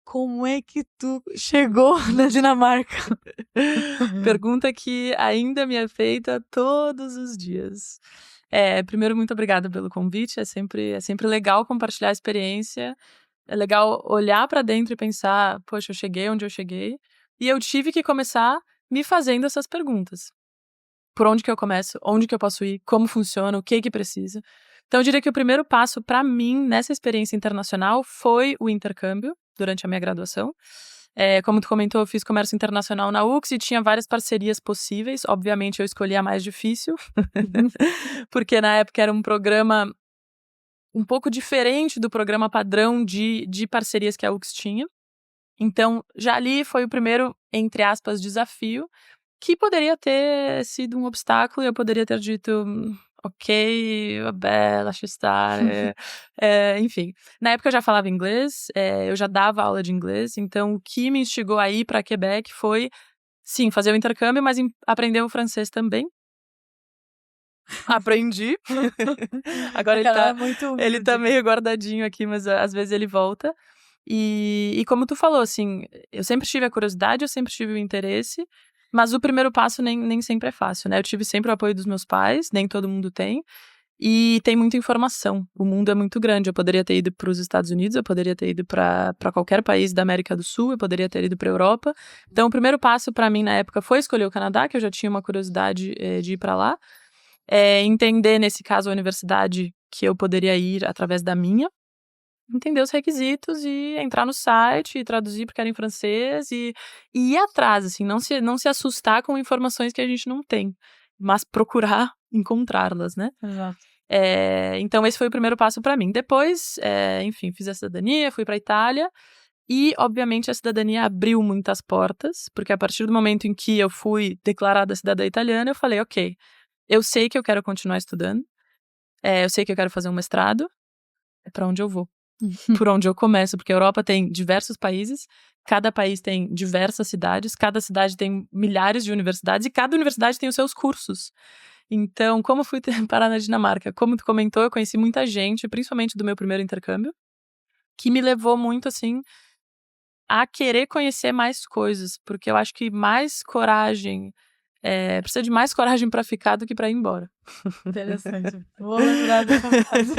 como é que tu chegou na Dinamarca? Pergunta que ainda me é feita todos os dias. Primeiro, muito obrigada pelo convite. É sempre legal compartilhar a experiência. É legal olhar pra dentro e pensar, poxa, eu cheguei onde eu cheguei. E eu tive que começar me fazendo essas perguntas. Por onde que eu começo? Onde que eu posso ir? Como funciona? O que precisa? Então, eu diria que o primeiro passo para mim nessa experiência internacional foi o intercâmbio durante a minha graduação. Como tu comentou, eu fiz comércio internacional na UX e tinha várias parcerias possíveis. Obviamente, eu escolhi a mais difícil, porque na época era um programa um pouco diferente do programa padrão de parcerias que a UX tinha. Então, já ali foi o primeiro, entre aspas, desafio, que poderia ter sido um obstáculo e eu poderia ter dito, ok, vabbè, lascia stare. Enfim, na época eu já falava inglês, eu já dava aula de inglês, então o que me instigou a ir para Quebec foi, sim, fazer o intercâmbio, mas aprender o francês também. Aprendi. Agora ele tá meio guardadinho aqui, mas às vezes ele volta. E como tu falou, assim, eu sempre tive a curiosidade, eu sempre tive o interesse, mas o primeiro passo nem sempre é fácil, né? Eu tive sempre o apoio dos meus pais, nem todo mundo tem, e tem muita informação. O mundo é muito grande. Eu poderia ter ido para os Estados Unidos, eu poderia ter ido para qualquer país da América do Sul, eu poderia ter ido para a Europa. Então, o primeiro passo para mim na época foi escolher o Canadá, que eu já tinha uma curiosidade de ir para lá. Entender, nesse caso, a universidade que eu poderia ir através da minha. Entender os requisitos e entrar no site e traduzir porque era em francês e ir atrás, assim, não se assustar com informações que a gente não tem, mas procurar encontrá-las, né? Exato. Então esse foi o primeiro passo para mim. Depois, enfim, fiz a cidadania, fui para a Itália e, obviamente, a cidadania abriu muitas portas, porque a partir do momento em que eu fui declarada cidadã italiana, eu falei, ok, eu sei que eu quero continuar estudando, eu sei que eu quero fazer um mestrado, é para onde eu vou. Por onde eu começo, porque a Europa tem diversos países, cada país tem diversas cidades, cada cidade tem milhares de universidades e cada universidade tem os seus cursos. Então, como fui parar na Dinamarca? Como tu comentou, eu conheci muita gente, principalmente do meu primeiro intercâmbio, que me levou muito, assim, a querer conhecer mais coisas, porque eu acho que mais coragem, precisa de mais coragem para ficar do que para ir embora. Interessante. Vou lembrar dessa frase.